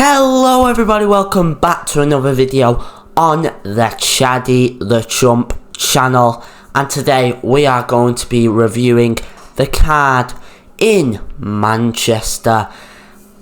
Hello everybody, welcome back to another video on the ChaddyTheChump channel, and today we are going to be reviewing the card in Manchester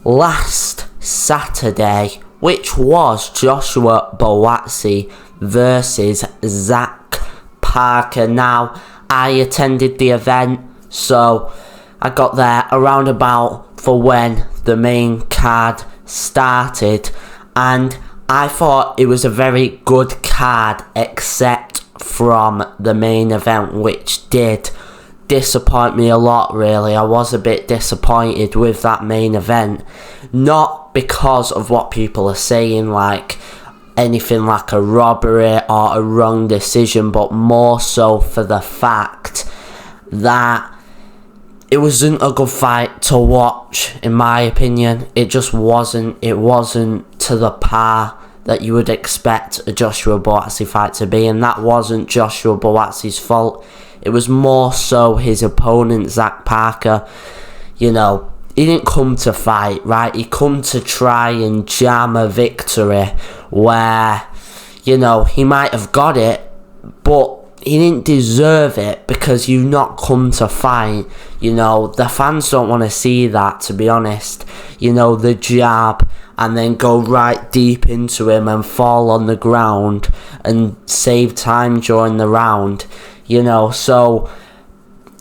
last Saturday, which was Joshua Buatsi versus Zach Parker. Now, I attended the event, so I got there around about for when the main card started, and I thought it was a very good card except from the main event, which did disappoint me a lot. Really, I was a bit disappointed with that main event, not because of what people are saying, like anything like a robbery or a wrong decision, but more so for the fact that it wasn't a good fight to watch, in my opinion. It just wasn't. It wasn't to the par that you would expect a Joshua Buatsi fight to be, and that wasn't Joshua Buatsi's fault. It was more so his opponent, Zach Parker. You know, he didn't come to fight, right? He come to try and jam a victory where, you know, he might have got it, but he didn't deserve it because you've not come to fight. You know, the fans don't want to see that, to be honest. You know, the jab and then go right deep into him and fall on the ground and save time during the round. You know, so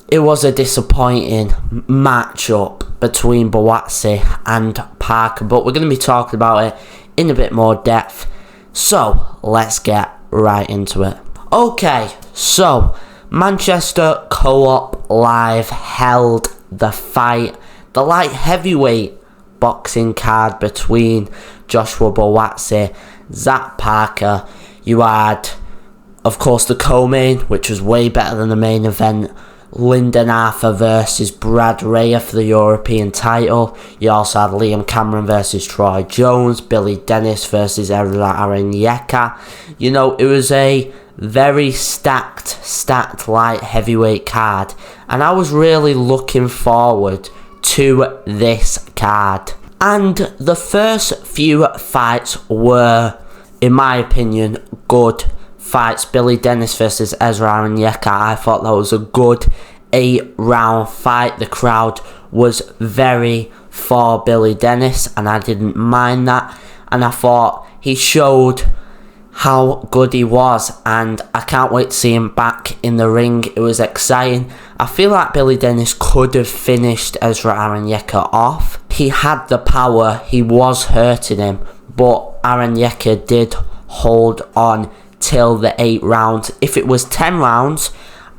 it was a disappointing matchup between Buatsi and Parker, but we're going to be talking about it in a bit more depth. So let's get right into it. Okay, so Manchester Co-op Live held the fight, the light heavyweight boxing card between Joshua Buatsi, Zach Parker. You had, of course, the co-main, which was way better than the main event. Lyndon Arthur versus Brad Raya for the European title. You also had Liam Cameron versus Troy Jones, Billy Dennis versus Ezra Aranyeka. You know, it was a very stacked light heavyweight card, and I was really looking forward to this card. And the first few fights were, in my opinion, good fights. Billy Dennis versus Ezra Aranyeka, I thought that was a good 8-round fight. The crowd was very for Billy Dennis, and I didn't mind that, and I thought he showed how good he was, and I can't wait to see him back in the ring. It was exciting. I feel like Billy Dennis could have finished Ezra Aranyeka off. He had the power, he was hurting him, but Aranyeka did hold on till the 8 rounds. If it was 10 rounds,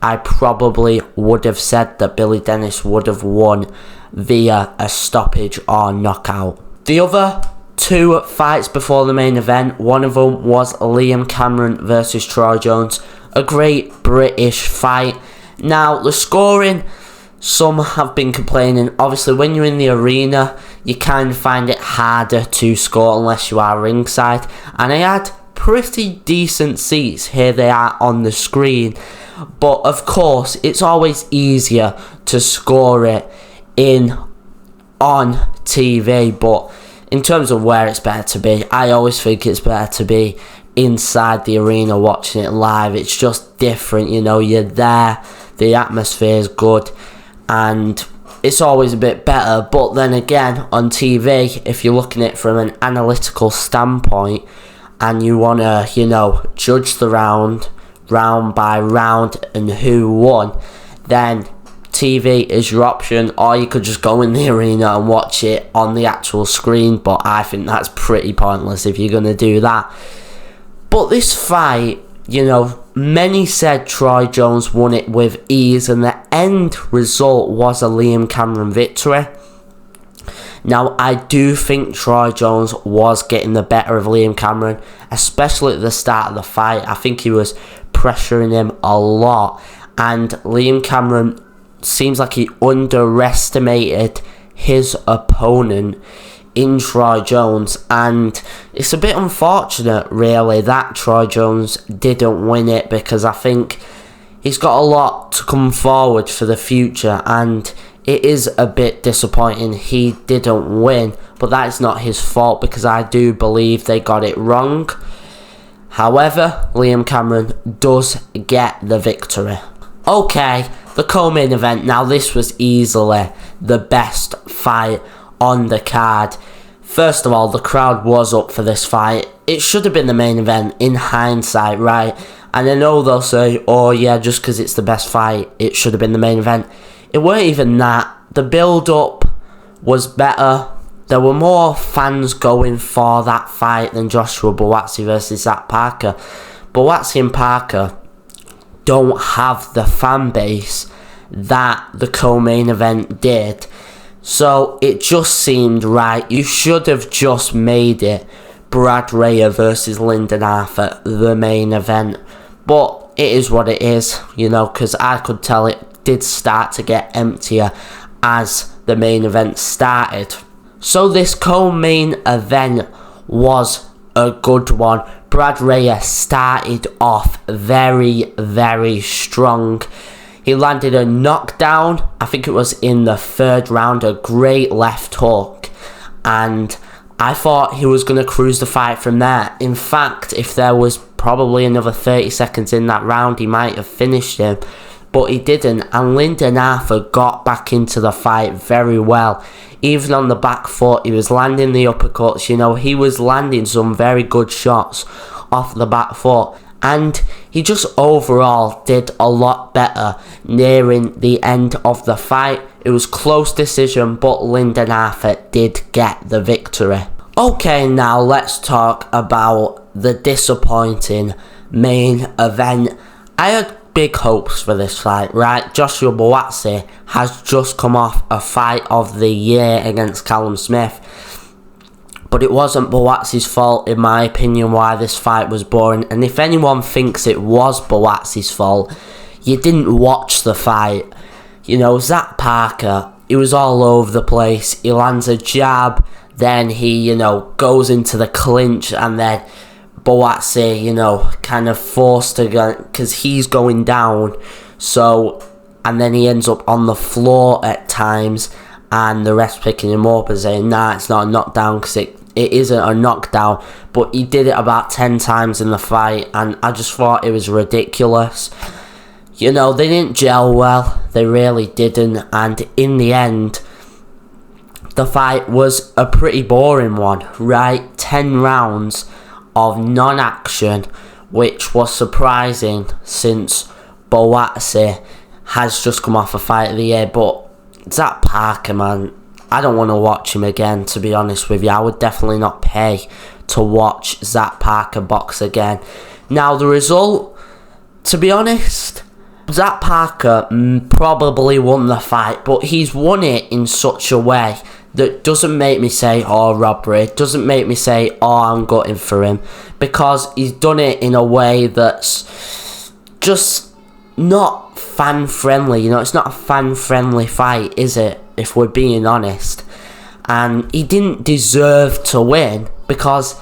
I probably would have said that Billy Dennis would have won via a stoppage or knockout. The other 2 fights before the main event, one of them was Liam Cameron versus Troy Jones, a great British fight. Now, the scoring, some have been complaining. Obviously, when you're in the arena, you kind of find it harder to score unless you are ringside, and I had pretty decent seats. Here they are on the screen, but of course it's always easier to score it on TV, but in terms of where it's better to be, I always think it's better to be inside the arena watching it live. It's just different, you know, you're there, the atmosphere is good, and it's always a bit better. But then again, on TV, if you're looking at it from an analytical standpoint and you want to, you know, judge the round by round and who won, then TV is your option, or you could just go in the arena and watch it on the actual screen, but I think that's pretty pointless if you're going to do that. But this fight, you know, many said Troy Jones won it with ease, and the end result was a Liam Cameron victory. Now, I do think Troy Jones was getting the better of Liam Cameron, especially at the start of the fight. I think he was pressuring him a lot, and Liam Cameron seems like he underestimated his opponent in Troy Jones, and it's a bit unfortunate really that Troy Jones didn't win it, because I think he's got a lot to come forward for the future, and it is a bit disappointing he didn't win, but that is not his fault because I do believe they got it wrong. However, Liam Cameron does get the victory. Okay, the co-main event. Now this was easily the best fight on the card. First of all, the crowd was up for this fight. It should have been the main event in hindsight, right? And I know they'll say, oh yeah, just because it's the best fight, it should have been the main event. It weren't even that. The build-up was better. There were more fans going for that fight than Joshua Buatsi versus Zach Parker. Buatsi and Parker don't have the fan base that the co-main event did. So it just seemed right. You should have just made it Brad Raya versus Lyndon Arthur the main event. But it is what it is, you know, because I could tell it did start to get emptier as the main event started. So this co-main event was a good one. Brad Raya started off very, very strong. He landed a knockdown, I think it was in the third round, a great left hook. And I thought he was going to cruise the fight from there. In fact, if there was probably another 30 seconds in that round, he might have finished him. But he didn't, and Lyndon Arthur got back into the fight very well. Even on the back foot, he was landing the uppercuts, you know, he was landing some very good shots off the back foot. And he just overall did a lot better nearing the end of the fight. It was close decision, but Lyndon Arthur did get the victory. Okay, now let's talk about the disappointing main event. I had big hopes for this fight, right? Joshua Buatsi has just come off a fight of the year against Callum Smith. But it wasn't Buatsi's fault, in my opinion, why this fight was boring. And if anyone thinks it was Buatsi's fault, you didn't watch the fight. You know, Zach Parker, he was all over the place. He lands a jab, then he, you know, goes into the clinch, and then Buatsi, you know, kind of forced to go, because he's going down. So, and then he ends up on the floor at times, and the rest picking him up and saying, nah, it's not a knockdown, because it isn't a knockdown. But he did it about 10 times in the fight, and I just thought it was ridiculous. You know, they didn't gel well, they really didn't, and in the end, the fight was a pretty boring one, right? 10 rounds of non-action, which was surprising since Buatsi has just come off a fight of the year. But Zach Parker, man, I don't want to watch him again, to be honest with you. I would definitely not pay to watch Zach Parker box again. Now, the result, to be honest, Zach Parker probably won the fight, but he's won it in such a way that doesn't make me say, oh, robbery. It doesn't make me say, oh, I'm gutting for him. Because he's done it in a way that's just not fan-friendly. You know, it's not a fan-friendly fight, is it? If we're being honest. And he didn't deserve to win, because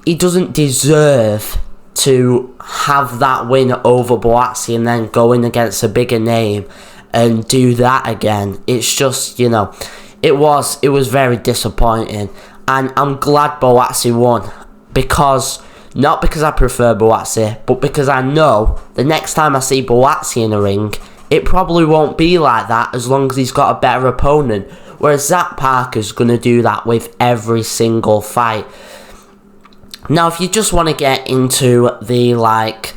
he doesn't deserve to have that win over Buatsi and then go in against a bigger name and do that again. It's just, you know, it was very disappointing, and I'm glad Buatsi won, because not because I prefer Buatsi, but because I know the next time I see Buatsi in a ring, it probably won't be like that as long as he's got a better opponent. Whereas Zach Parker's going to do that with every single fight. Now, if you just want to get into the, like,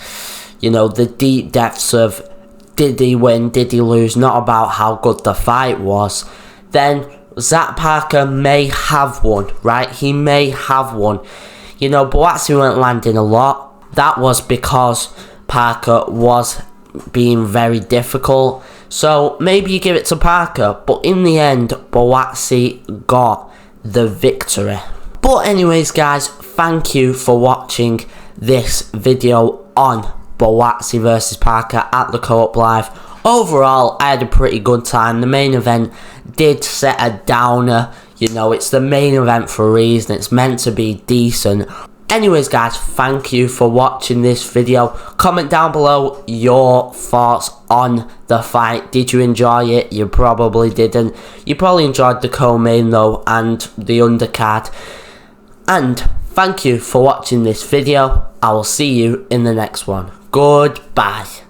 you know, the deep depths of did he win, did he lose, not about how good the fight was, then Zach Parker may have won, right? He may have won. You know, Buatsi weren't landing a lot. That was because Parker was being very difficult. So maybe you give it to Parker, but in the end, Buatsi got the victory. But anyways, guys, thank you for watching this video on Buatsi versus Parker at the Co-op Live. Overall, I had a pretty good time. The main event did set a downer. You know, it's the main event for a reason. It's meant to be decent. Anyways guys, thank you for watching this video. Comment down below your thoughts on the fight. Did you enjoy it? You probably didn't. You probably enjoyed the co-main though, and the undercard. And thank you for watching this video. I will see you in the next one. Goodbye.